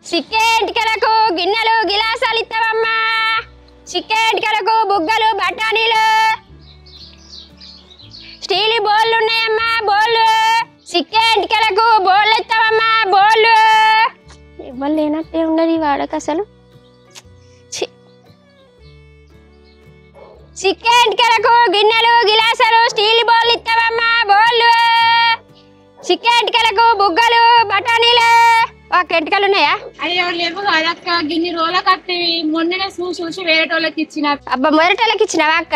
చిక్కేంటికలకు గిన్నెలు గిలాసాలు ఇస్తావమ్మా. చిక్కేంటికలకు బుగ్గలు బఠానీలు స్టీల్ బౌళ్ళు ఉన్నాయమ్మా. బౌళ్ళు చిక్కేంటికలకు బౌళ్ళు ఇస్తావమ్మా. బౌళ్ళు ఎవరు లేనట్టే ఉన్నది వాడక అసలు. చిక్కేంటికలకు గిన్నెలు గిలాసాలు స్టీల్ బౌళ్ళు ఇస్తావమ్మా. బౌళ్ళు చిక్కేంటికలకు బుగ్గలు బఠానీలు ఎంటికలు ఉన్నాయా? అయ్యో లేవు కదక్క, గిన్ని రోజులకు వస్తాయి. మొన్ననే చూసి వేరేటోళ్ళకి ఇచ్చిన. అబ్బా మొదటోళ్ళకి ఇచ్చినావా అక్క?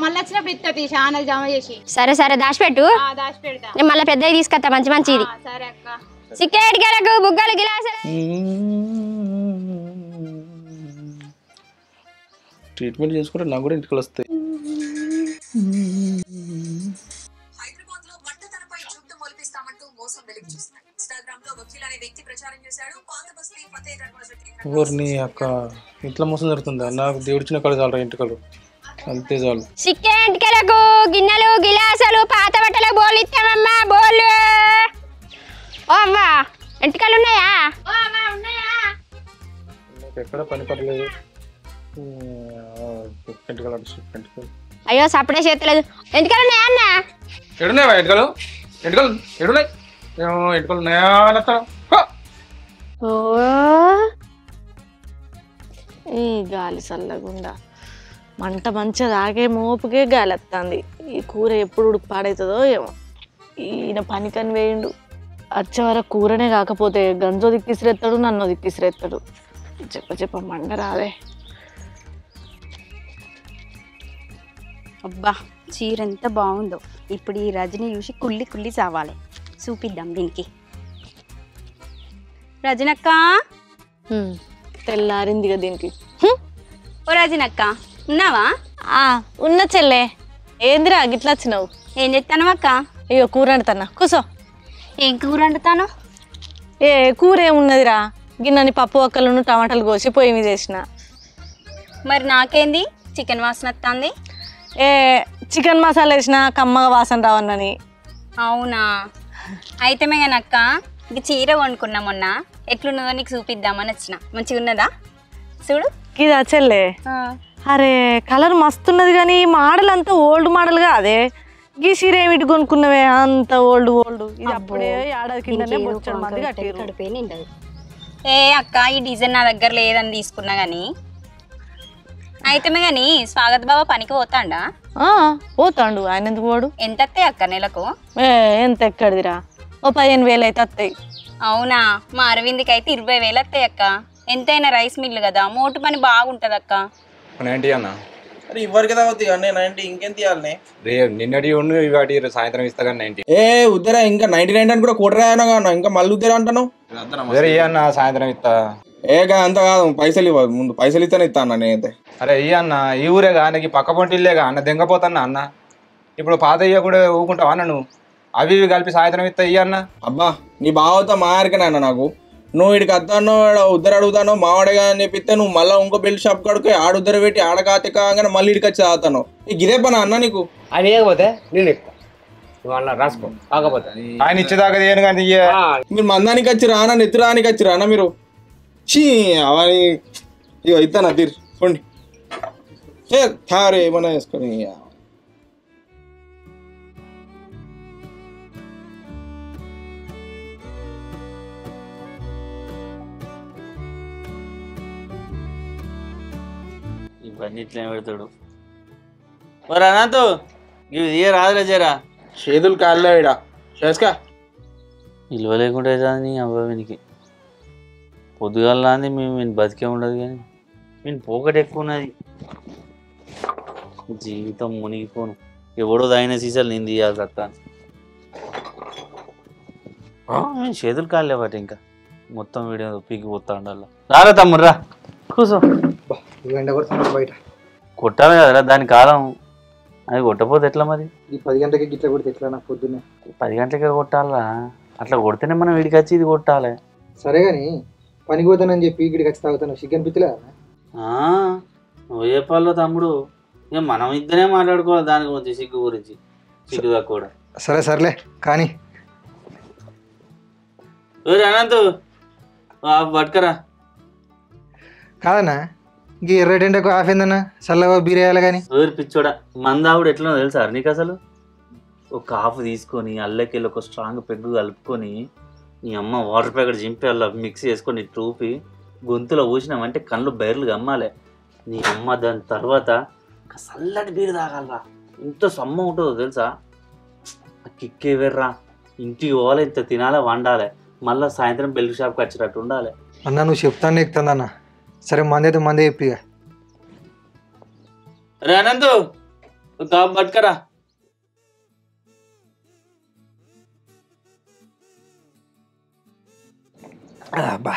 మళ్ళీ వచ్చినప్పుడు ఇస్తుంది ఛానల్ జమ చేసి. సరే సరే దాచిపెట్టు, దాచి పెడతా. నేను మళ్ళీ పెద్దవి తీసుకొస్తా మంచి మంచిది. సరే అక్క. చిక్కేటికలకు బుగ్గలు గిలాసులు. ట్రీట్మెంట్ చేసుకుంటే నాకు కూడా ఇంటికి వస్తాయి. ఊరిని అక్క ఇంట్లో మోసం జరుగుతుందా? నాకు దేవుడిచ్చిన కళ్ళు చాలరా ఇంటికలు, అంతే చాలు. చిక్కేటికలకు గిన్నెలు గిలాసులు పాత బట్టలకు బోళ్ళు ఇస్తామమ్మా. బోళ్ళు ఓ అవ్వా ఎంటికలు ఉన్నాయా? నాకు ఎక్కడ పని పడలేదు. అయ్యో సపడే చేతలేదు. ఎంటికలు ఉన్నాయా అన్న? ఎడున్నాయా ఎంటికలు? ఎంటికలు ఎడున్నాయి? ఎంటికలు ఉన్నాయా? ఓ ఈ గాలి చల్లగుండా మంట మంచిగా తాగే మోపుకే గాలి వస్తుంది. ఈ కూర ఎప్పుడు ఉడుకు పాడవుతుందో ఏమో. ఈయన పనికని వేయండు. వచ్చే వరకు కూరనే కాకపోతే గంజో దిక్కిసిరెత్తాడు, నన్ను దిక్కిసిరెత్తాడు. చెప్ప మంట రాదే. అబ్బా చీర ఎంత బాగుందో. ఇప్పుడు ఈ రజని చూసి కుళ్ళి కుళ్ళి చావాలి. చూపిద్దాం దీనికి. రజనక్క తెల్లారిందిగా దీనికి. ఓ రజనక్క ఉన్నావా? ఉన్న చెల్లె. ఏందిరా గిట్లా వచ్చినావు? ఏం చెప్తాను అక్క? అయ్యో కూర వండుతానా, కూసో. ఏం కూర వండుతాను? ఏ కూర ఏమున్నదిరా, గిన్నెని పప్పు ఒక్కలను టమాటాలు కోసి పొయ్యి మీద వేసిన. మరి నాకేంది చికెన్ వాసన వస్తుంది? ఏ చికెన్ మసాలా వేసిన కమ్మగా వాసన రావన్నని. అవునా? అయితే మేనక్క ఇంక చీర వండుకున్నా మొన్న, ఎట్లున్నదో నీకు చూపిద్దామని వచ్చిన. మంచిగా ఉన్నదా చూడు. ఇదా చెల్లె? అరే కలర్ మస్తున్నది కానీ మోడల్ అంతా ఓల్డ్ మోడల్గా. అదే గీ చీర ఏమిటి కొనుక్కున్నవే అంత ఓల్డ్ ఓల్డ్? ఇది అప్పుడే ఏడాది కిందనే బొచ్చడు మంది కట్టిరు. ఏ అక్క ఈ డిజైన్ నా దగ్గర లేదని తీసుకున్నా కానీ. అయితే కానీ స్వాగత్ బాబా పనికి పోతాండా? పోతాండు. ఆయన ఎందుకు పోడు? ఎంత వస్తాయి అక్క నెలకు? ఎంత ఎక్కడిదిరా, ఓ 15,000 అయితే వస్తాయి. అవునా? మా అరవింద్కి అయితే 20,000 వస్తాయి అక్క. ఎంతైనా రైస్ మిల్లు కదా, మోటు పని బాగుంటది అక్క. 90 అన్న. అరే ఇవ్వరు కదా అవుతాయి అన్నీ 90. ఇంకేం తీయాలి? రే నిన్నటి ఉండు ఇవాటి సాయంత్రం ఇస్తా కానీ 90. ఏ ఉద్దరా ఇంకా 99 అని కూడా కూటరాయన కాను, ఇంకా మళ్ళీ ఉద్దరా అంటాను. సరే అన్న సాయంత్రం ఇస్తా. ఏగా అంత కాదు, పైసలు ఇవ్వదు. ముందు పైసలు ఇస్తానే ఇస్తా అన్న నేనైతే. అరే ఇయ్య అన్న, ఈ ఊరేగా నీకు పక్క పొంటిల్లేగా అన్న, దెంగపోతాన్నా అన్న. ఇప్పుడు పాత ఇయ్య కూడా ఊకుంటావా అన్న నువ్వు? అవి ఇవి కలిపి సాయంత్రం ఇస్తా ఇయ్య అన్న. అబ్బా నీ బావతో మారికనా అన్న నాకు. నువ్వు ఇడికి వస్తానో ఉద్దరు అడుగుతానో మావాడగా అని చెప్పిస్తే నువ్వు మళ్ళీ ఇంకో బెల్ట్ షాప్ కడుకు ఆడ ఉద్దరు పెట్టి ఆడ కాతకాగానే మళ్ళీ ఇడికి వచ్చి తాగుతాను. నీకు ఇదే పని అన్న నీకు? ఆయన ఏకపోతే నేను ఎక్కువ అన్న రాసుకో. కాకపోతే ఆయన ఇచ్చేదాకా ఏను కానీ మీరు మందానికి వచ్చి రానా నెత్తురానికి వచ్చి రానా మీరు? చీ అవని ఇక ఇస్తాను తీరు చూడండి. రే ఏమన్నా వేసుకొని ఇవన్నీ ఇట్లా పెడతాడు. మరి అనంతు ఇవి ఏ రాదులే జరా చేతులు కాళ్ళ ఇడ చేసుకా. విలువ లేకుండా అవుతుంది అబ్బాయికి. పొద్దుగాల నాంది మేము బతికే ఉండదు కానీ నేను పోకటి ఎక్కువ ఉన్నది. జీవితం మునిగిపోను. ఎవడో దాయిన సీసాలు నేను తీయాలి అత్త. నేను చేతులు కాళ్ళే వాటి ఇంకా మొత్తం వీడియో పీకి పోతా ఉండాలి. రారా తమ్ముడు రా కూర్చో. బయట కొట్టాలి కదరా దాని కాలం. అది కొట్టపోతే ఎట్లా మరి? ఈ 10 గంటలకి గిట్ల కొడితే ఎట్లా? నాకు పొద్దున్నే 10 గంటలకే కొట్టాలా? అట్లా కొడితేనే మనం వీడికి వచ్చి ఇది కొట్టాలి. సరే కానీ పనికి పోతానని చెప్పి ఇక్కడికి వచ్చి తాగుతాను. చికెన్ పిచ్చలే నువ్వు చెప్పాలో తమ్ముడు. ఇక మనం ఇద్దరే మాట్లాడుకోవాలి దాని గురించి, సిగ్గు గురించి. సిగ్గుగా కూడా. సరే సర్లే కానీ అనంతు పట్టుకరా. కాదన్నా ఈ ఎర్రటెండకు ఆఫ్ ఏందన్నా చల్లగా బీరేయాలి కానీ పిచ్చోడా మందావుడు ఎట్లనో తెలుసా నీకు అసలు? ఒక హాఫ్ తీసుకొని అల్లకెళ్ళి ఒక స్ట్రాంగ్ పెగ్గు కలుపుకొని నీ అమ్మ వాటర్ ప్యాకెట్ చింపి అలా మిక్స్ చేసుకొని ట్రూపి గొంతులో ఊసినామంటే కళ్ళు బయర్లు గమ్మాలి. నీ అమ్మ దాని తర్వాత చల్లటి బీరు తాగాలరా, ఇంత సమ్మ ఉంటుందో తెలుసా? కిక్కే వెర్రా. ఇంటికి పోవాలి, ఇంత తినాలి, వండాలి, మళ్ళీ సాయంత్రం బెల్ట్ షాప్కి వచ్చేటట్టు ఉండాలి. అన్న నువ్వు చెప్తాను ఎక్కుతుందన్న. సరే మంది అయితే మందే చెప్పిగా. రే అనంతు పట్టుకరా. అబ్బా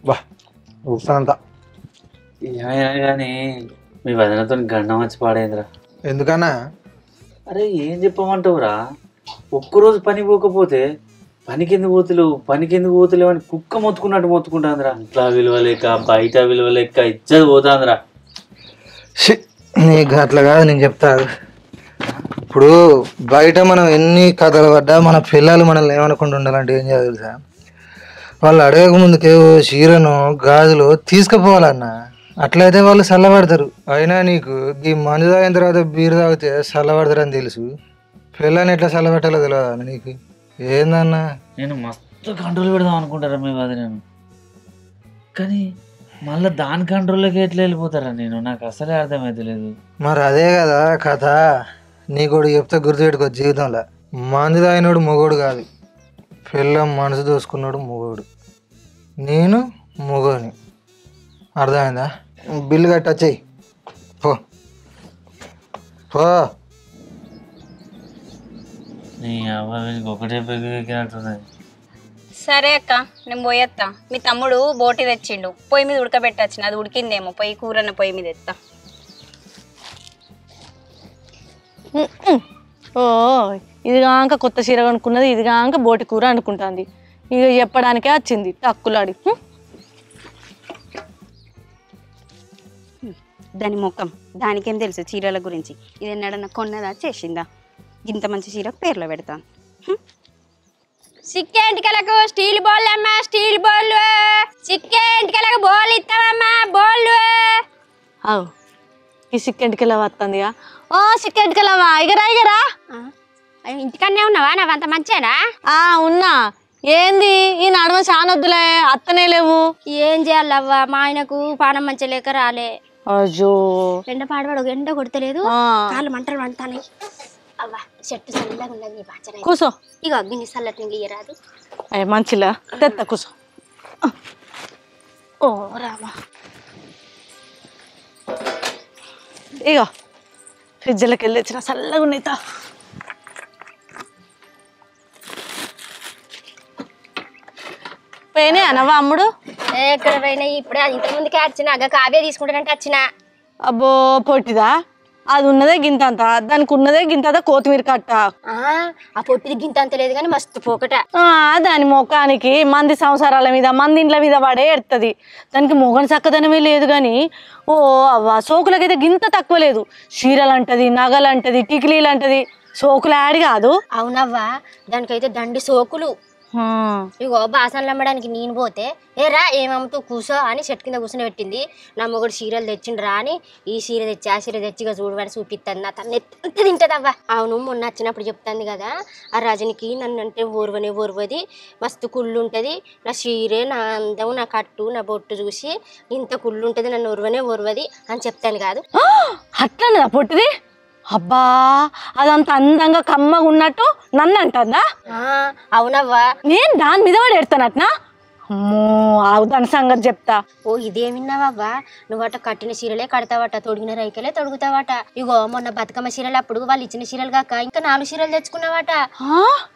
బా ఊసానంతా కానీ మీ వదినతో గండం వచ్చి పాడేదిరా. ఎందుకన్నా? అరే ఏం చెప్పమంటావురా, ఒక్కరోజు పని పోకపోతే పనికెందుకు పోతలేవు అని కుక్క మొత్తుకున్నట్టు మొత్తుకుంటాందిరా. ఇంట్లో విలువ లేక బయట విలువ లేక ఇచ్చేది పోతాందిరా. నీకు అట్లా కాదు, నేను చెప్తా. ఇప్పుడు బయట మనం ఎన్ని కథలు పడ్డా మన పిల్లలు మనల్ని ఏమనుకుంటూ ఉండాలంటే ఏం చేయాలి తెలుసా? వాళ్ళు అడగక ముందుకే చీరను గాజులు తీసుకుపోవాలన్న. అట్లయితే వాళ్ళు చల్లబడతారు. అయినా నీకు ఈ మందు తాగిన తర్వాత బీరు తాగితే చల్లబడతారు అని తెలుసు, పిల్లని ఎట్లా చల్లబెట్టాలో తెలియదు అన్న నీకు. ఏందన్నా నేను మస్తు కంట్రోల్ పెడదాం అనుకుంటారా మీ వదినను, కానీ మళ్ళీ దాని కంట్రోల్లోకి ఎట్లా వెళ్ళిపోతారా నేను, నాకు అసలే అర్థమైతే లేదు. మరి అదే కదా కథ. నీకోడు చెప్తే గుర్తుపెట్టుకో, జీవితంలో మందు తాగినోడు మొగోడు కాదు, పిల్లం మనసు దోసుకున్నాడు మొగోడు. నేను మొగోని, అర్థమైందా? బిల్లు కట్టొచ్చాయి పో పో. నీ అబ్బాయి ఒకటే పెరిగినట్టున్నది. సరే అక్క, నేను పోయేస్తా. మీ తమ్ముడు బోటి తెచ్చిండు, పొయ్యి మీద ఉడకబెట్టచ్చిన, అది ఉడికిందేమో, పొయ్యి కూరన్న పొయ్యి మీద ఎత్తా. ఓ ఇది కాక కొత్త చీర కొనుక్కున్నది, ఇది కాక బోటి కూర అనుకుంటుంది. ఇక చెప్పడానికే వచ్చింది తక్కులాడి. దాని ముఖం దానికేం తెలుసు చీరల గురించి? ఇది ఎన్నడన్నా కొన్నదా చేసిందా? ఇంత మంచి చీరకు పేర్లో పెడతాను. సిక్కేంటికలకు స్టీల్ బౌల్ అమ్మా, స్టీల్ బౌల్. సిక్కేంటికలకు బౌల్ ఇస్తావమ్మా, బౌల్. అవు ఈ సిక్కెంటికెలా వస్తుందిగా. ఓ సిక్కెంటికెలవా, ఇగరా. ఇంటికన్నా ఉన్నావా? నావంత మంచేనా? ఉన్నా. ఏంది ఈ నడమ చానొద్దులే, అత్తనే లేవు. ఏం చేయాలవ్వా, మా ఆయనకు పానం మంచి లేక రాలే. అయ్యో ఎండ పాడవాడు, ఎండ కొడతలేదు, కాళ్ళు మంటలు వండుతాయి. అవ్వా చెట్టు చల్లగా ఉన్నది, బాగా కూసో. ఇగో గిన్ని చల్లటి ఇయ్యరాదు. అయ్య మంచిలా తెత్త కూసో. ఓ రామా, ఇగో ఫ్రిడ్జ్లోకి వెళ్ళి తెచ్చిన చల్లగా ఉన్నాయితా. పోయినాయి అనవా అమ్ముడు? ఎక్కడ పోయినాయి? ఇప్పుడే ఇంతకుముందుకే వచ్చిన, అగ్గ కావ్య తీసుకుంటానంటే వచ్చిన. అబ్బో పొట్టిదా, అది ఉన్నదే గింతంత, దానికి ఉన్నదే గింతంత కొత్తిమీర కట్ట. ఆ పొట్టిది గింత అంత లేదు కానీ మస్తు పోకట. దాని ముఖానికి మంది సంసారాల మీద మంది ఇండ్ల మీద పడే ఎడుతుంది. దానికి మొగని చక్కదనమే లేదు కానీ ఓ అవ్వ సోకులకైతే గింత తక్కువ లేదు. చీరలు అంటది, నగలు అంటది, టికిలీలు అంటది, సోకులు యాడ్ కాదు. అవునవ్వా, దానికైతే దండి సోకులు. ఇగో బాసనలు అమ్మడానికి నేను పోతే ఏరా ఏమమ్ముతూ కూసో అని చెట్టు కింద కూర్చొని పెట్టింది. నా మొగుడు చీరలు తెచ్చిండ్రా అని ఈ చీర తెచ్చి ఆ చీర తెచ్చిగా చూడమని చూపిస్తుంది. నా తను ఎంత తింటదవ్వా. అవును మొన్న వచ్చినప్పుడు చెప్తాను కదా, ఆ రజనికి నన్ను అంటే ఓర్వది, మస్తు కుళ్ళు ఉంటుంది. నా చీరే, నా అందం, నా కట్టు, నా బొట్టు చూసి ఇంత కుళ్ళు ఉంటుంది, నన్ను ఓర్వది అని చెప్తాను కాదు. అట్లనే పొట్టిది. అబ్బా అదంత అందంగా కమ్మగా ఉన్నట్టు నన్ను అంటుందా? అవునవ్వా, నేను దాని మీద వాడు ఎడతానట్నా? అమ్మో దాని సంగతి చెప్తా. ఓ ఇదేమిన్నావవ్వా, నువ్వట కట్టిన చీరలే కడతావట, తొడిగిన రైకలే తొడుగుతావట. ఇగో మొన్న బతుకమ్మ చీరలు అప్పుడు వాళ్ళు ఇచ్చిన చీరలు కాక ఇంకా 4 చీరలు తెచ్చుకున్నావట.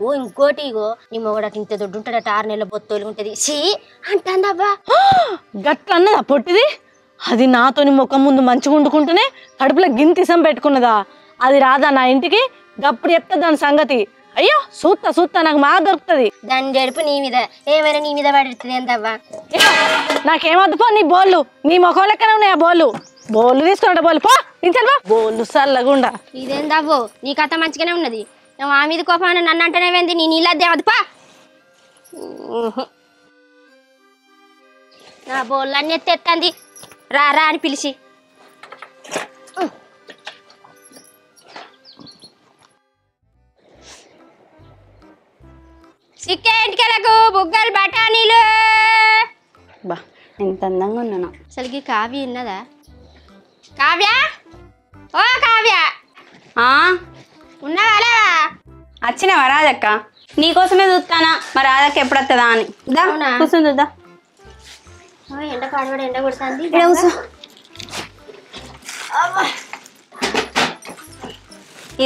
ఓ ఇంకోటి, ఇగో నీ మొగడట ఇంత దొడ్డు ఉంటాడట, 6 నెలల బొత్తోలు ఉంటది సి అంటాందవ్వా. గట్ల అన్నదా పొట్టిది? అది నాతోని ముఖం ముందు మంచిగా వండుకుంటూనే కడుపులో గింతిసం పెట్టుకున్నదా? అది రాదా నా ఇంటికి? గప్పుడు చెప్తా దాని సంగతి. అయ్యో సూత్తా నాకు మా దొరుకుతుంది. దాని జరుపు నీ మీద ఏమైనా నీ మీద పడుతుంది ఎంతవ్వా. నాకేమద్దుపో నీ బోళ్ళు, నీ ముఖం లెక్కనే ఉన్నాయి ఆ బోళ్ళు. బోళ్ళు తీసుకుంటా బోళ్ళు పో ఇంకా బోళ్ళు చల్లగుండా. ఇదేందావో నీ కథ మంచిగానే ఉన్నది. నువ్వు ఆ మీద కోపం నన్ను అంటేనేవేంది? నీ నీళ్ళద్దేవద్దు పా. నా బోళ్ళు అన్నీ ఎత్తేస్తుంది రా రా అని పిలిచి. చిక్కేంటికెలకు బుగ్గలు బఠానీలు. బా ఎంత అందంగా ఉన్నాను. అసలుకి కావ్య ఉన్నదా? కావ్య ఓ కావ్య ఉన్నావా? వచ్చినావా రాజక్క? నీకోసమే చూస్తానా మరి రాజక్క ఎప్పుడు వస్తుందా అని. కూర్చొని చూద్దా. ఎండ పాడబడి ఎండ కొడుతుంది.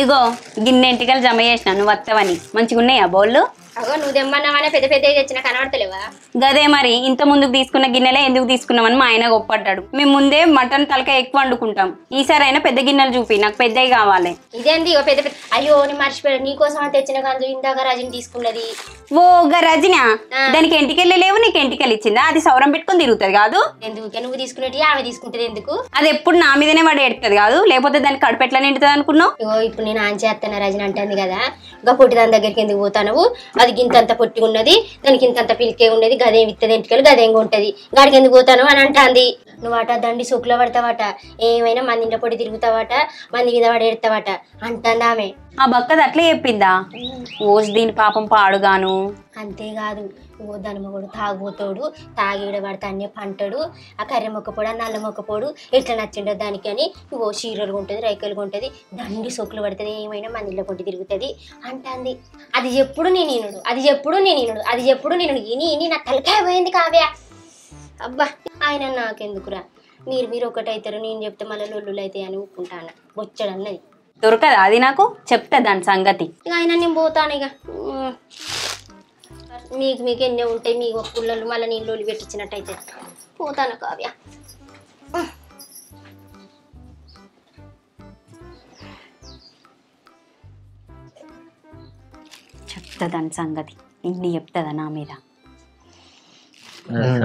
ఇగో గిన్నె ఇంటికలు జమ చేసిన నువ్వు వస్తావని. మంచిగా ఉన్నాయా బౌళ్ళు? అగో నువ్వు తెమ్మన్నావనే పెద్ద పెద్ద తెచ్చిన కనబడతలేవా? గదే మరి ఇంత ముందుకు తీసుకున్న గిన్నెలే ఎందుకు తీసుకున్నామని మా ఆయన గొప్పడ్డాడు. మేము ముందే మటన్ తలకాయ ఎక్కువ వండుకుంటాం. ఈసారి అయినా పెద్ద గిన్నెలు చూపి, నాకు పెద్దవి కావాలి. ఇదేంది పెద్ద పెద్ద? అయ్యో నేను మర్చిపోయాడు, నీకోసం తెచ్చిన కాదు ఇందాక రజని తీసుకున్నది. ఓ రజన దానికి ఎంటికెళ్ళి లేవు, నీకు ఎంటికెళ్ళి ఇచ్చిందా? అది సౌరం పెట్టుకుని తిరుగుతుంది కాదు. ఎందుకు నువ్వు తీసుకునేటి ఆమె తీసుకుంటది ఎందుకు? అది ఎప్పుడు నా మీదనే పడి ఎడుతుంది కాదు, లేకపోతే దానికి కడుపు ఎట్లా నిండుతుంది అనుకున్నావు? ఇప్పుడు నేను ఆన్ చేస్తాను రజన అంటుంది కదా, ఇంకా పొట్టి దాని దగ్గరికి ఎందుకు పోతావు? అది గింతంత పొట్టి ఉన్నది, దానికి ఇంతంత పిలికే ఉన్నది, గదేం ఇత్తది ఎంటికలు గదేం ఉంటది, గాడికి ఎందుకు పోతాను అని అంటాంది. నువ్వట దండి సోకులో పడతావట, ఏమైనా మంది ఇంట్లో పొడి తిరుగుతావట, మంది మీద పడి ఎడతావట అంటాంది ఆమె. ఆ బక్కది అట్లే చెప్పిందా? ఓసి దీని పాపం పాడుగాను. అంతేకాదు దాని మొగడు తాగుపోతాడు, తాగిడ పడితే అన్నీ పంటాడు, ఆ కర్రె మొక్కపోడు, ఆ నల్ల మొక్కపోడు, ఎట్లా నచ్చిండో దానికి అని చీరలుగా ఉంటుంది, రైకలుగా ఉంటుంది, దండి సోకులు పడుతుంది, ఏమైనా మందిలో పొట్టి తిరుగుతుంది అంటాంది. అది ఎప్పుడు నేను ఈనుడు, అది ఎప్పుడు నేను ఈనుడు, అది ఎప్పుడు నేను ఇని నా తలకాయ పోయింది కావ్య. అబ్బా ఆయన నాకెందుకురా, మీరు ఒకటైతారు, నేను చెప్తే మళ్ళీ లొల్లులు అయితే అని ఊపుకుంటాను బొచ్చడు అన్నది. దొరకదా అది? నాకు చెప్తా దాని సంగతి. ఇక ఆయన నేను పోతాను. ఇక మీకు ఎన్నో ఉంటాయి, మీ పుల్లలు మళ్ళీ నేను లోలి పెట్టించినట్టయితే పోతాను కావ్య. చెప్తా దాని సంగతి. ఇన్ని చెప్తుందా నా మీద?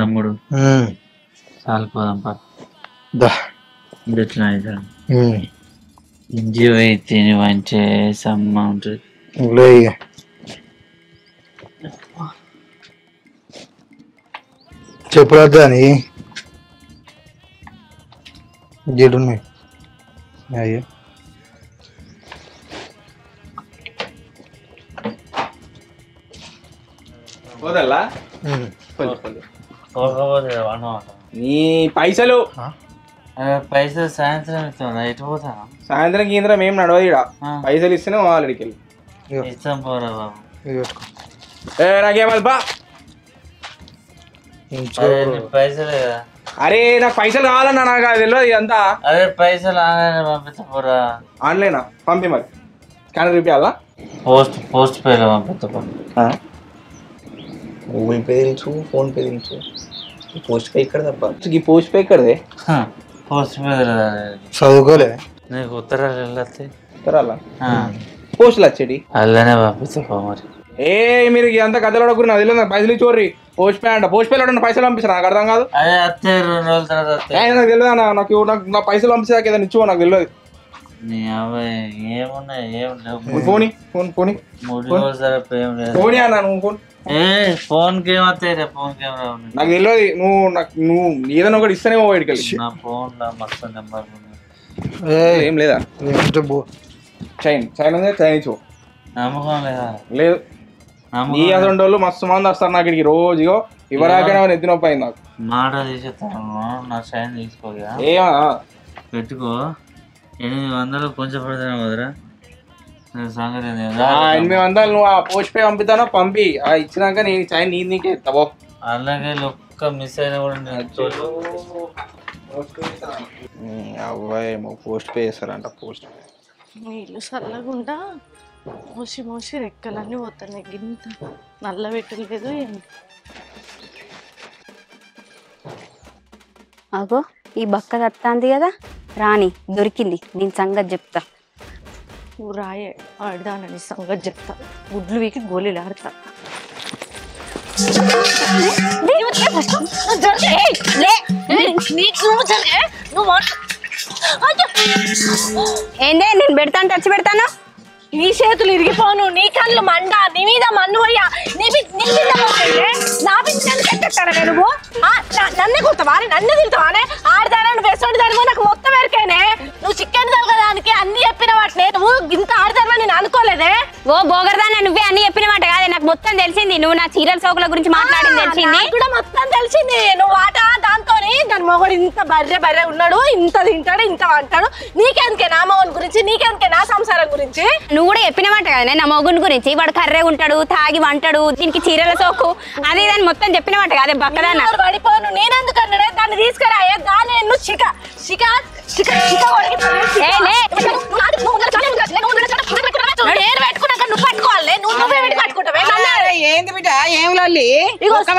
తమ్ముడు చాలు పోదాం ఎట్లా ఇంజీవ్ అయితే మంచి సమ్మ ఉంటుంది. చెప్పులద్దా అని గిడున్నాయి అయ్యో పోదల్లా నీ పైసలు పైసలు సాయంత్రం ఇస్తుందా? ఎటు పోతాను? సాయంత్రం కేంద్రం ఏం నడవదు ఇక్కడ. పైసలు ఇస్తేనే వాళ్ళకి వెళ్ళి ఇస్తాం పోరా బాబు. నాకేమల్పా పైసలు కదా. అరే నాకు పైసలు కావాలన్నా, నాకు అది తెలియదు ఇదంతా. అదే పైసలు ఆన్లైన్ పంపిస్తా పోరా. ఆన్లైనా? పంపి మరి స్కానర్ చూపించాలా? పోస్ట్ పేలో పంపిస్తా. గూగుల్ పే తెలుసు, ఫోన్ పే తెలుసు, పోస్ట్ పే ఇక్కడ తప్ప. ఈ పోస్ట్ పే ఇక్కడదే. పోస్ట్ పే చదువుకోలే నీకు ఉత్తరాలు వెళ్ళొస్తాయి. ఉత్తరాలా? పోస్టులు వచ్చేటి అల్లనే పంపిస్తా మరి. ఏ మీరు అంత కథలు అడగరు, నాకు తెలియదు. నాకు పైసలు ఇచ్చి పోస్ట్ పే అంట. పోస్ట్ పేలో పైసలు పంపిస్తాను, నాకు అర్థం కాదు. అదే వస్తే 2 రోజుల తర్వాత నాకు తెలియదు అన్న, నాకు నా పైసలు పంపిస్తాక ఏదైనా ఇచ్చుకో, నాకు తెలియదు. నీ అబ్బాయి ఏమున్నాయి ఏం లేవు. పోనీ ఫోన్ పోనీ 3 రోజుల తర్వాత ఏం లేదు. పోనీ అన్న నువ్వు ఫోన్. ఫోన్ కి ఏమవుతాయి? ఫోన్ కెమెరా నాకు తెలియదు. నువ్వు ఏదైనా ఒకటి ఇస్తేనే పోయిడికి నా ఫోన్ లో మస్తు నెంబర్ ఏం లేదా? చైన్ ఉంది, చైన్ ఇచ్చు. నమ్మకం లేదా? లేదు. నీ అసలు వాళ్ళు మస్తు మంది వస్తారు నాకు ఇక్కడికి రోజు. ఇగో ఇవ్వరాకనే ఎత్తి నొప్పి అయింది నాకు. మాట తీసేస్తాను, నా చైన్ తీసుకోగా పెట్టుకో. 800 కొంచెం పడతాను కదరా సంగతి. 800 నువ్వు ఆ పోస్ట్ పే పంపిస్తానో పంపి, ఇచ్చినాక నేను చైన్ నీకే ఇస్తావో. అలాగే ఒక్క మిస్ అయినా కూడా అవ్వేమో పోస్ట్ పే చేస్తారంట. పోస్ట్ పే నీళ్ళు చల్లగుండా మోసి రెక్కలన్నీ పోతున్నాయి. గింత నల్ల పెట్టలేదు ఏమి. అగో ఈ బక్క తత్తాంది కదా, రాణి దొరికింది. దీని సంగతి చెప్తా. నువ్వు రాయే ఆడదానని సంగతి చెప్తా. గుడ్లు వీకి గోళీలు ఆడతా. ఏందే నేను పెడతాను టచ్ పెడతాను నీ చేతులు ఇరిగిపోను, నీ కళ్ళు మండ, నీ మీద మన్ను పోయా, నీ మీద నా బిడ్డ నువ్వు నన్నే కుడతావా, నన్ను తింటావానే? ఆడదానా నువ్వు వేసుకుంటే దాని నాకు మొత్తం ఎరికేనే. నువ్వు చికెన్ తగ్గదానికి అన్ని చెప్పిన వాటినే, నువ్వు ఇంత ఆడదానా నేను అనుకోలేదే. ఓ బోగర్దానా నువ్వే అన్ని చెప్పిన మాట కాదే, నాకు మొత్తం తెలిసింది. నువ్వు నా చీరల సోకుల గురించి మాట్లాడింది తెలిసింది కూడా, మొత్తం తెలిసింది. నువ్వు ఆట దాంతో దాని మొగడు ఇంత బర్రె ఉన్నాడు, ఇంత తింటాడు, ఇంత అంటాడు. నీకెందుకే నా మొగన్ గురించి, నీకెందుకే నా సంసారం గురించి? నువ్వు కూడా చెప్పినమాట కదా నా మొగుని గురించి. వాడు కర్రే ఉంటాడు, తాగి వంటాడు, దీనికి చీరల సోకు అది దాన్ని మొత్తం చెప్పినమాట కాదే బక్కదాన్న. పడిపోను నేనెందుకన్నా దాన్ని తీసుకురాయే, దాన్ని నువ్వు పెట్టుకున్నాక నువ్వు పట్టుకోవాలి, నువ్వే పట్టుకుంటావే. ఏంది బిడ్డ ఏం లొల్లి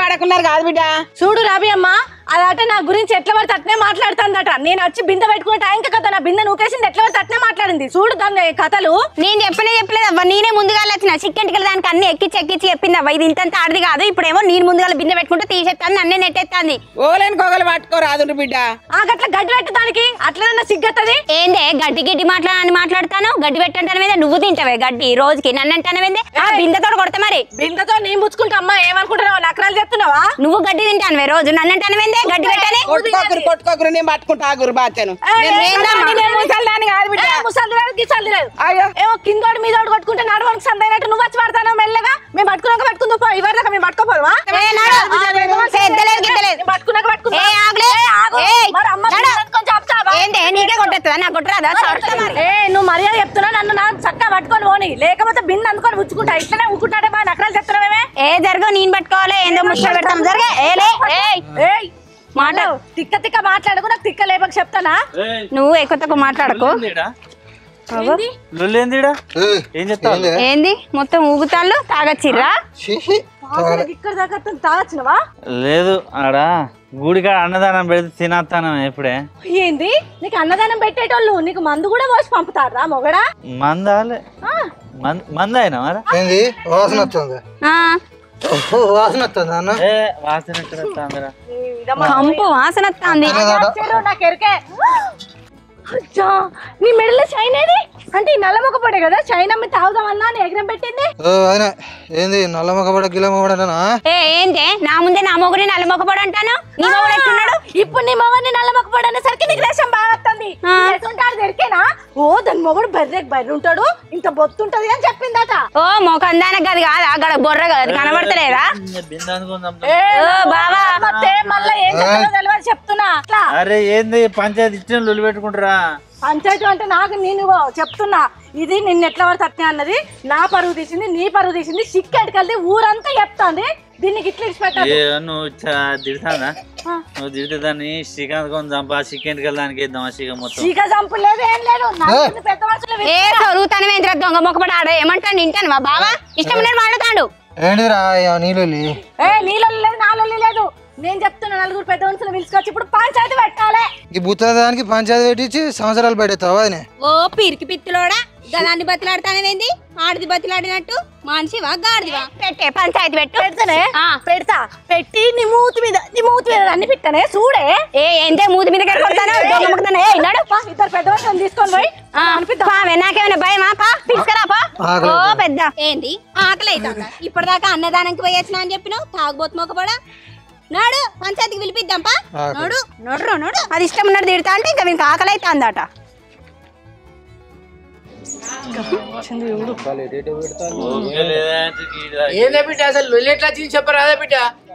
పడకున్నారు కాదు బిడ్డ. చూడు రాబి అమ్మ, అదట నా గురించి ఎట్లా పడితే అట్నే మాట్లాడుతుందట. నేను వచ్చి బిందె పెట్టుకునే టైంకి కదా నా బిందె నూకేసింది, ఎట్లా పడితే అట్నే మాట్లాడింది. చూడు దాని కథలు. నేను చెప్పలేదు అవ్వ, నేనే ముందుగా వచ్చిన చిక్కెంటికలు దానికి అన్ని ఎక్కించి చెప్పింది అవ్వ. ఇది ఇంత ఆడది కాదు, ఇప్పుడేమో నేను ముందుగా బిందె పెట్టుకుంటే తీసేస్తాను, నన్నే నెట్టేస్తాంది. ఓలేని కొగలు పట్టుకోరాదు బిడ్డ. అట్లా గడ్డి పెట్టడానికి అట్లా సిగ్గత్తది. ఏందే గడ్డి మాట్లాడతాను, గడ్డి పెట్టంటాను మీద నువ్వు తింటావే గడ్డి రోజుకి, నన్ను అంటానవేందే? బిందెతో కొడతా మరి. బిందెతో నేను పుచ్చుకుంటా అమ్మా, ఏమనుకుంటున్నావు? నకరాలు చెప్తున్నావా? నువ్వు గడ్డి తింటానువే రోజు, నన్ను అంటానవేందే? గడ్డి పెట్టని కొట్టుకోకురు నేను పట్టుకుంటా ఆగురు బాచాను. ముసల్దాని కాదు బిడ్డ. ఏమో కిందోడు మీదోడు కొట్టుకుంటే నడవడానికి సందైనట్టు నువ్వు వచ్చి పడతాను మెల్లగా. మేము పట్టుకున్నాక పట్టుకుందా ఇవరి దాకా మేము పట్టుకోపోవా? నీకే కొట్టేస్తుందా? నాకు కొట్టరాదా? నువ్వు మర్యాద చెప్తున్నా, నన్ను నా చక్కగా పట్టుకొని పోని, లేకపోతే బిన్ అనుకొని ఉచ్చుకుంటా. ఇట్లనే ఊకుంటాడే బా నకరాలు చెప్తున్నావే. జరగ నేను పట్టుకోవాలి, ఏందో ముచ్చట పెడతాం. జరగ మాట తిక్క మాట్లాడకు, నాకు తిక్క లేపక చెప్తానా. నువ్వు ఎక్కువ తక్కువ మాట్లాడకు. ఏంది మొత్తం ఊగుతాళ్ళు? తాగచ్చిర్రా? ఇక్కడ దాకా తాగచ్చినవా? లేదు, ఆడ గుడికాడ అన్నదానం పెడితే తినస్తాను ఇప్పుడే. ఏంది నీకు అన్నదానం పెట్టేటోళ్ళు నీకు మందు కూడా పోసి పంపుతారా మొగడా? మందాలే మంద అయినా మరి ఏంది వాసన వస్తుంది? వాసన వస్తుంది అన్న. వాసన ఎక్కడ వస్తుందిరా? కంపు వాసన వస్తుంది. నాకు ఎరికే. నీ మెడలో చైన్ ఏది? అంటే ఈ నల్లమొక పడే కదా చైన్ అమ్మి తాగుదామన్నా ఎగరం పెట్టింది. ఏంది నల్లమొక పడ గిలమొకడనా? ఏంటి నా ముందే నా మొగుని నల్లమొక పడు అంటాను? నీ మొగుడు ఎట్టున్నాడు? ఇప్పుడు నీ మొగుని నల్లమొక పడు అనేసరికి నీకు రేషం బాగా వస్తుంది. ఎటుంటాడు దొరికేనా? ఓ దాని మొగుడు బర్రె ఉంటాడు, ఇంత బొత్తుంటది అని చెప్పిందట. ఓ మొకందాన గది కాదు, అక్కడ బొర్ర కదా కనబడతలేదా? బావా మళ్ళీ ఏం తెలియదు చెప్తున్నా. అరే ఏంది పంచాయతీ ఇచ్చిన లొల్లి పెట్టుకుంటారా? పంచాయతీ అంటే నాకు నేను చెప్తున్నా, ఇది నిన్న ఎట్లా పడితే అట్నే అన్నది. నా పరువు తీసింది, నీ పరువు తీసింది, సిక్కెట్టుకెళ్తే ఊరంతా చెప్తాంది. దీనికి ఇట్లా ఇచ్చిపెట్టాలి. నువ్వు తిడతాదా? నువ్వు తిడితే దాన్ని శ్రీకాంత్ కొని చంపా, చికెన్ దానికి వేద్దాం. మొత్తం చంపు లేదు ఏం లేదు. పెద్ద మనుషులు దొంగ మొక్కపడి ఆడ ఏమంటాడు వింటాను మా బావా ఇష్టం నేను మాట్లాడు. ఏంటిరా నీళ్ళు? నీళ్ళు లేదు, నాళ్ళు లేదు. నేను చెప్తున్నా నలుగురు పెద్ద మనుషులు పిలుచుకొచ్చి ఇప్పుడు పంచాయతీ పెట్టాలి. ఈ బుత్తదానికి పంచాయతీ పెట్టించి సంవత్సరాలు పెడతావా? ఓ పిరికి పిత్తులోడా గదాన్ని బతిలాడతానేది? ఆడిది బతిలాడినట్టు మనిషివా గాడిదివా? పెట్టే పంచాయతీ పెట్టు. పెడతానే పెడతా. పెట్టి నీ మూతి మీద అన్ని పెట్టానే చూడే. ఏంటే మూతి మీద కొడతాను? ఇద్దరు పెద్ద మనుషులు తీసుకొని పోయి నాకేమైనా భయమా? పా తీసుకురాపా. ఓ పెద్ద ఏంటి ఆకలి అవుతుందా? ఇప్పటిదాకా అన్నదానానికి పోయొచ్చినా అని చెప్పినావు, తాగుబోతు మొక్కపడా. నాడు పంచాయతీకి పిలిపిద్దాంపా. నోడు నోడు నోడు అది ఇష్టం ఉన్నట్టు తిడతా అంటే ఇంకా మీకు ఆకలి అవుతుందట.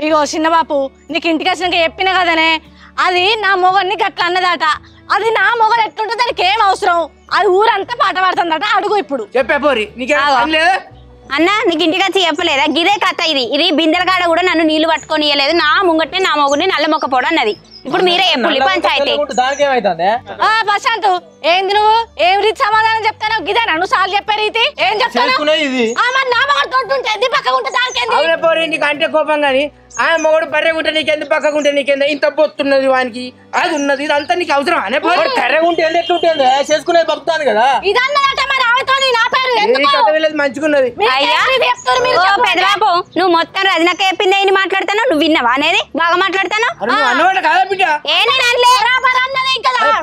ఇగో చిన్న బాపు నీకు ఇంటికి వచ్చినాక చెప్పిన కదనే, అది నా మొగన్ని గట్ల అన్నదట. అది నా మొగలు ఎట్లుంటే దానికి ఏం అవసరం? అది ఊరంతా పాట పాడుతుందట. అడుగు ఇప్పుడు చెప్పేపోరి అన్న నీకు ఇంటికి వచ్చి చెప్పలేదా? గిదే కథ. ఇది బిందెల కాడ కూడా నన్ను నీళ్లు పట్టుకొని ఇయ్యలేదు. నా ముంగట్నే నా మొగుని నల్ల మొక్కపోడు అన్నది. ఇప్పుడు మీరే చెప్పండి పంచాయతీ. ప్రశాంత్ ఏంది నువ్వు ఏం రీతి సమాధానం చెప్తాను? గిదే నన్ను సార్లు చెప్పే రీతి ఏం చెప్తాను? నా మొగడు తోడుంటే ఎందుకు పక్కగా ఉంటే దానికేంది? నీకు అంటే కోపం గానీ ఆ మొగడు బర్రె ఉంటే నీకెందుకు పక్కగా ఉంటే నీకెంత ఇంత పొత్తున్నది వానికి అది ఉన్నది ఇదంతా నీకు అవసరం అనే కర్రె ఉంటే ఎట్లుంటుంది చేసుకునేది బతుకుతాను కదా. ఇదన్నదంటే మరి ఆమెతో నా పేరు మంచిగున్నది. పెద్దబాబు నువ్వు మొత్తం రజనక్క చెప్పింది మాట్లాడతాను. నువ్వు విన్నావా అనేది బాగా మాట్లాడతాను అన్నమాట కాదా బిడ్డ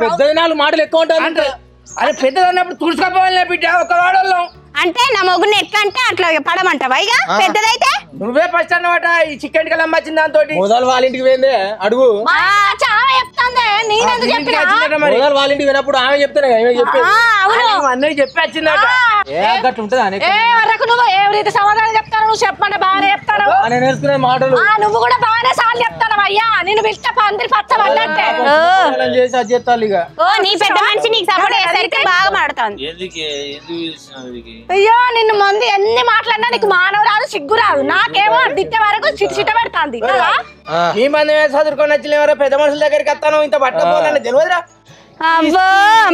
పెద్ద నాలుగు మాటలు ఎక్కువ ఉంటాయి అరే పెద్దది అన్నప్పుడు తుడుచుకోపోవాలి బిడ్డ ఒక వాడల్లో అంటే నా మొగుడిని ఎట్లా అంటే అట్లా పడమంటావా ఇక పెద్దదైతే నువ్వే ఫస్ట్ అన్నమాట ఈ చికెన్ కలమ్మ వచ్చింది దాంతో మొదలు వాళ్ళ ఇంటికి పోయిందే అడుగు వాళ్ళ ఇంటికి పోయినప్పుడు ఆమె చెప్తానే అన్నయ్య చెప్పి వచ్చిందట అట్లా ఉంటుంది నువ్వు ఏ రీతి సమాధానం చెప్తాను నువ్వు చెప్పండి బాగానే చెప్తాను నేను నేర్చుకునే మాటలు నువ్వు కూడా బాగానే సార్లు చెప్తాను అయ్యా నేను పిలిస్తే అందరి పచ్చబడ్డంటే చేసి అది చెప్తాను ఇక నీ పెద్ద మనిషి నీకు సపోర్ట్ చేసరికి బాగా మాడుతాను అయ్యో నిన్ను మంది ఎన్ని మాట్లాడినా నీకు మానవరాదు సిగ్గు రాదు నాకేమో దిట్టే వరకు చిట పెడతాంది ఈ మంది చదువుకొని వచ్చిన పెద్ద మనుషుల దగ్గరికి వస్తాను ఇంత పట్టపోవాలని తెలియదురా అవ్వో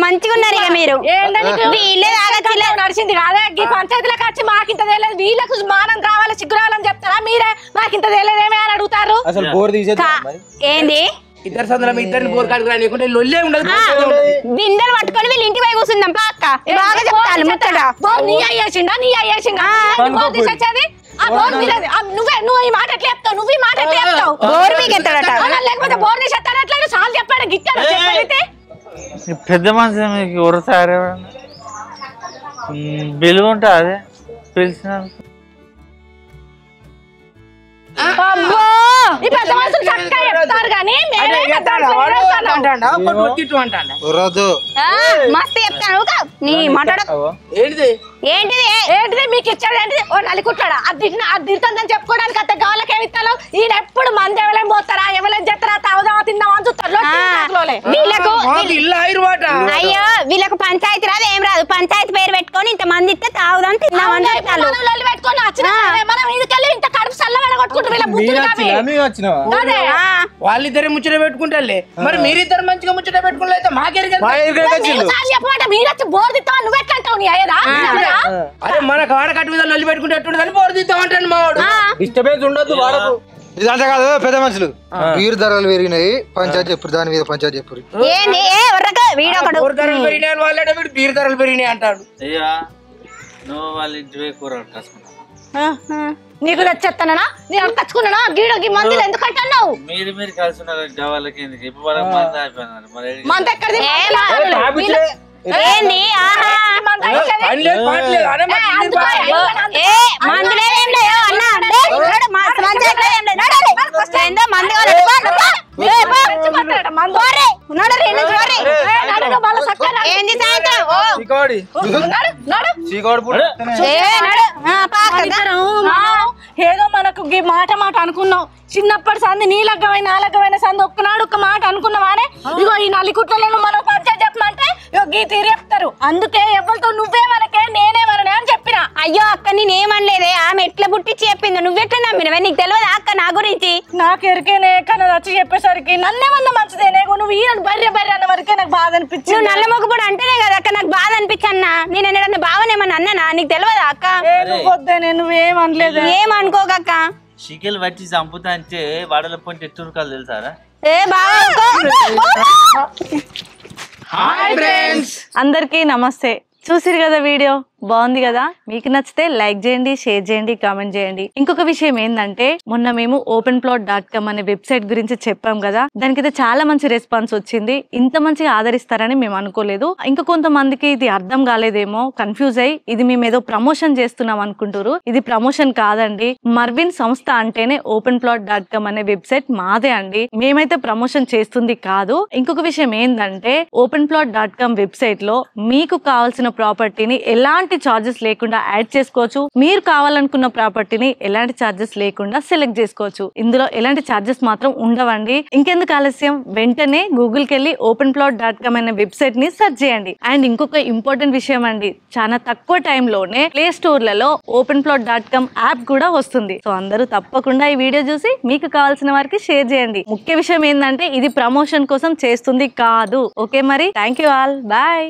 మంచిగా ఉన్నారు ఇక మీరు నడిచింది కాదే ఈ పంచాయతీలకు వచ్చి మాకింత తెలియదు వీళ్ళకు మానం రావాలి సిగ్గు రావాలని చెప్తారా మీరే మాకింత తెలియదేమే అని అడుగుతారు అసలు బోర్ తీసేది ఏంది ఇద్దరు సందులో ఇద్దరిని బోర్ కాడుకురా లొల్లే ఉండదు బిందెలు పట్టుకొని వీళ్ళు ఇంటికి పోయి కూర్చుందాం పక్క బాగా చెప్తాను ముచ్చట నీ అయ్యేసిండా తీసేది నువ్వు ఈ మాట ఎట్లా చెప్తావు నువ్వు ఈ మాట ఎట్లా చెప్తావు బోర్ మీకు ఎత్తాడట లేకపోతే బోర్ తీసేస్తాడు ఎట్లా సార్లు చెప్పాడు గిట్టాడు చెప్పగలిగితే పెద్ద మనిషి మీకు ఉరసారు బిలువ ఉంటా అదే పిలిచిన ఈ పెద్ద మనుషులు చక్కగా చెప్తారు కానీ మస్తు చెప్తాను నీ మాట్లాడ ఏంటిది ఏంటిది ఏంటిది మీకు ఇచ్చాడు ఏంటిది ఓ నలుకుట్టాడా అది తిడుతుందని చెప్పుకోవడానికి అంత గౌలకి ఏమి ఇస్తాను ఈయన ఎప్పుడు మంది ఎవరైనా పోతారా ఎవరైనా చెప్తారా తాగుదామా తిందామా అని చూస్తారు అయ్యో వీళ్ళకు పంచాయతీ రాదు ఏం రాదు పంచాయతీ పేరు పెట్టుకొని ఇంత మంది ఇస్తే తాగుదాం తిందామని చెప్తారు పెట్టుకొని మనం ఇదికెళ్ళి ఇంత కడుపు చల్లబడ వాళ్ళిద్దరే ముచ్చట పెట్టుకుంటారులే మరి మీరిద్దరు మంచిగా ముచ్చట పెట్టుకుంటే అయితే చెప్పమంటే మీరు వచ్చి బోర్ తిస్తావా నువ్వు ఎట్లా అంటావు నీ అయ్యదా అరే మన కాడ కట్టు మీద లొల్లి పెట్టుకుంటే ఎట్టుండదని బోర్ తిస్తామంటాను మావాడు డిస్టర్బెన్స్ ఉండదు వాడకు ఇదంతా కాదు పెద్ద మనుషులు బీర్ ధరలు పెరిగినాయి పంచాయతీ చెప్పు దాని మీద పంచాయతీ చెప్పు బీర్ ధరలు పెరిగినాయి అంటాడు అయ్యా నువ్వు వాళ్ళ ఇంటి కూర నీకు తెచ్చేస్తానా నేను తెచ్చుకున్నానా గీడకి మందులు ఎందుకు అంటున్నావు మీరు కలిసి ఉన్నారు వాళ్ళకి ఎందుకు ఇప్పుడు వాళ్ళకి మంది అయిపోయినారు మంద ఎక్కడిది ఏంది ఏదో మనకు మాట అనుకున్నావు చిన్నప్పటి సంది నీ లగ్గమైన నా లగ్గమైన సంది ఒక్కనాడు ఒక్క మాట అనుకున్నావానే ఇగో ఈ నలికుట్లలో మనం పంచాయతీ చెప్పమంటే గీ తీరు చెప్తారు అందుకే ఎవరితో నువ్వే మనకే నేనే మననే అని చెప్పిన అయ్యో అక్క నేనేమనలేదే ఆమె ఎట్లా పుట్టించి చెప్పిందో నువ్వెట్లా నమ్మినవే నీకు తెలియదు అక్క నా గురించి నాకు ఎరికేనే కానీ వచ్చి చెప్పేసరికి నన్నేమన్నా మంచిదేనే నువ్వు ఈయన బర్రె అన్న వరకే నాకు బాధ అనిపించింది నువ్వు నల్ల మొగ్గుపూడి అంటేనే కదా అక్క నాకు బాధ అనిపించన్నా నేను ఎన్నడన్నా బావనేమన్నా అన్నానా నీకు తెలియదా అక్క వద్దనే నువ్వేమనలేదు ఏమనుకోకక్క చికెన్ పట్టి చంపుతా అంటే వాడల పొంటి ఎట్టురుకాలు తెలుసారా అందరికీ నమస్తే చూసిరు కదా వీడియో బాగుంది కదా మీకు నచ్చితే లైక్ చేయండి షేర్ చేయండి కామెంట్ చేయండి ఇంకొక విషయం ఏంటంటే మొన్న మేము openplot.com అనే వెబ్సైట్ గురించి చెప్పాం కదా దానికైతే చాలా మంచి రెస్పాన్స్ వచ్చింది ఇంత మంచిగా ఆదరిస్తారని మేము అనుకోలేదు ఇంకా కొంతమందికి ఇది అర్థం కాలేదేమో కన్ఫ్యూజ్ అయ్యి ఇది మేము ఏదో ప్రమోషన్ చేస్తున్నాం అనుకుంటారు ఇది ప్రమోషన్ కాదండి మర్విన్ సంస్థ అంటేనే openplot.com అనే వెబ్సైట్ మాదే అండి మేమైతే ప్రమోషన్ చేస్తుంది కాదు ఇంకొక విషయం ఏంటంటే openplot.com వెబ్సైట్ లో మీకు కావాల్సిన ప్రాపర్టీని ఎలాంటి చార్జెస్ లేకుండా యాడ్ చేసుకోవచ్చు మీరు కావాలనుకున్న ప్రాపర్టీని ఎలాంటి చార్జెస్ లేకుండా సెలెక్ట్ చేసుకోవచ్చు ఇందులో ఎలాంటి చార్జెస్ మాత్రం ఉండవండి ఇంకెందుకు ఆలస్యం వెంటనే గూగుల్ కి వెళ్ళి openplot.com అనే వెబ్సైట్ ని సెర్చ్ చేయండి అండ్ ఇంకొక ఇంపార్టెంట్ విషయం అండి చాలా తక్కువ టైంలోనే ప్లే స్టోర్లలో openplot.com యాప్ కూడా వస్తుంది సో అందరూ తప్పకుండా ఈ వీడియో చూసి మీకు కావాల్సిన వారికి షేర్ చేయండి ముఖ్య విషయం ఏంటంటే ఇది ప్రమోషన్ కోసం చేస్తుంది కాదు ఓకే మరి థ్యాంక్ యూ ఆల్ బాయ్